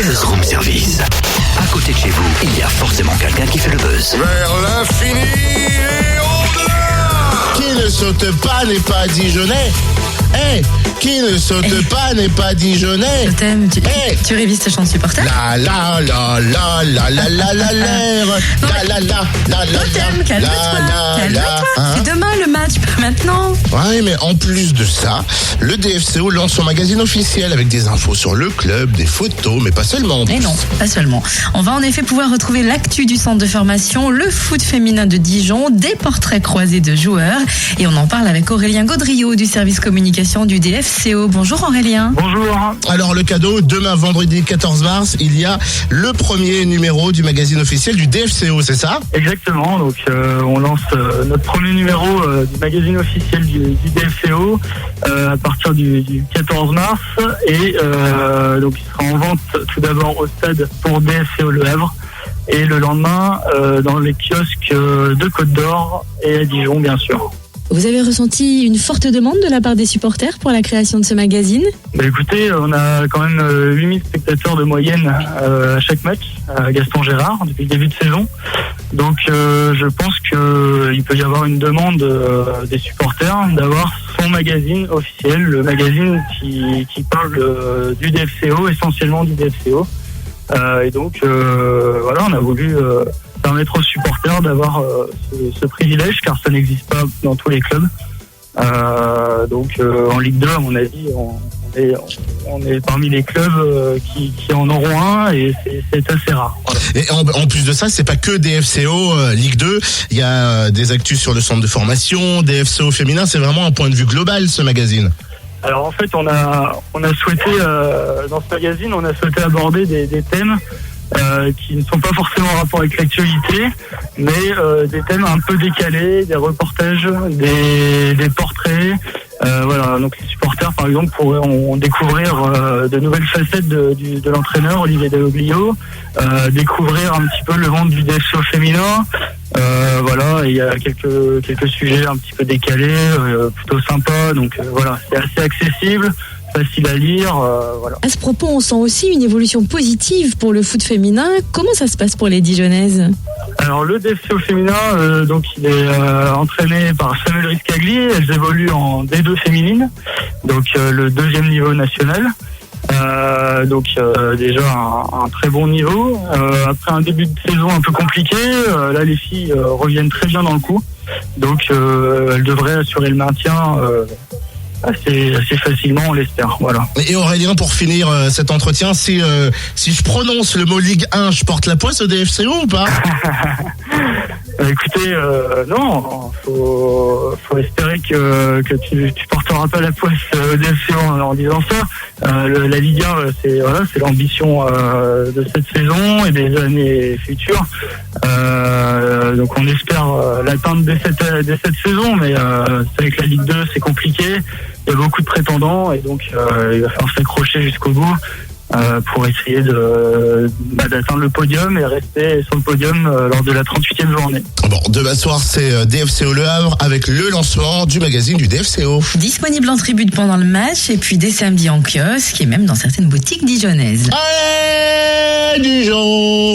Buzz Room Service. À côté de chez vous, il y a forcément quelqu'un qui fait le buzz. Vers l'infini et au-delà. Qui ne saute pas n'est pas Dijonais. Qui ne saute pas n'est pas Dijonais. Je t'aime, tu révises ta chante supporter? La la la la la la la la la la. Totem, calme-toi. C'est demain le match, pas maintenant. Ouais, mais en plus de ça, le DFCO lance son magazine officiel avec des infos sur le club, des photos, mais pas seulement. Et non, pas seulement. On va en effet pouvoir retrouver l'actu du centre de formation, le foot féminin de Dijon, des portraits croisés de joueurs. Et on en parle avec Aurélien Gaudriot du service communication du DFCO. Bonjour Aurélien. Bonjour. Alors le cadeau, demain vendredi 14 mars, il y a le premier numéro du magazine officiel du DFCO, c'est ça? Exactement, donc on lance notre premier numéro du magazine officiel du DFCO à partir du 14 mars et donc il sera en vente tout d'abord au stade pour DFCO Le Havre et le lendemain dans les kiosques de Côte d'Or et à Dijon bien sûr. Vous avez ressenti une forte demande de la part des supporters pour la création de ce magazine? Écoutez, on a quand même 8000 spectateurs de moyenne à chaque match à Gaston Gérard depuis le début de saison. Donc je pense qu'il peut y avoir une demande des supporters d'avoir son magazine officiel, le magazine qui parle du DFCO, essentiellement du DFCO. Et donc voilà, on a voulu permettre aux supporters d'avoir ce privilège car ça n'existe pas dans tous les clubs. Donc en Ligue 2, à mon avis, on est parmi les clubs qui en auront un et c'est assez rare. Voilà. Et en plus de ça, c'est pas que DFCO Ligue 2, il y a des actus sur le centre de formation, DFCO féminin, c'est vraiment un point de vue global ce magazine. Alors en fait, on a souhaité dans ce magazine, on a souhaité aborder des thèmes qui ne sont pas forcément en rapport avec l'actualité, mais des thèmes un peu décalés, des reportages, des portraits. Voilà, donc les supporters, par exemple, pourront découvrir de nouvelles facettes de l'entraîneur Olivier Dalloglio, découvrir un petit peu le monde du DFCO féminin. Voilà, il y a quelques sujets un petit peu décalés, plutôt sympas. Donc voilà, c'est assez accessible, facile à lire. Voilà. À ce propos, on sent aussi une évolution positive pour le foot féminin. Comment ça se passe pour les Dijonnaises? Alors le DFCO féminin, donc il est entraîné par Samuel Riscagli. Elles évoluent en D2 féminine, donc le deuxième niveau national. Donc déjà un très bon niveau. Après un début de saison un peu compliqué, là les filles reviennent très bien dans le coup. Donc elles devraient assurer le maintien assez facilement, on l'espère. Voilà. Et Aurélien, pour finir cet entretien, si je prononce le mot Ligue 1, je porte la poisse au DFCO ou pas? Écoutez, non, faut espérer que tu porteras pas la poisse au DFCO en disant ça. La Ligue 1, c'est l'ambition de cette saison et des années futures. Donc on espère l'atteindre dès cette saison, mais c'est vrai que la Ligue 2 c'est compliqué. Il y a beaucoup de prétendants et donc il va falloir s'accrocher jusqu'au bout pour essayer d'atteindre le podium et rester sur le podium lors de la 38e journée. Bon, demain soir, c'est DFCO Le Havre avec le lancement du magazine du DFCO. Disponible en tribune pendant le match et puis dès samedi en kiosque et même dans certaines boutiques dijonnaises. Allez, Dijon!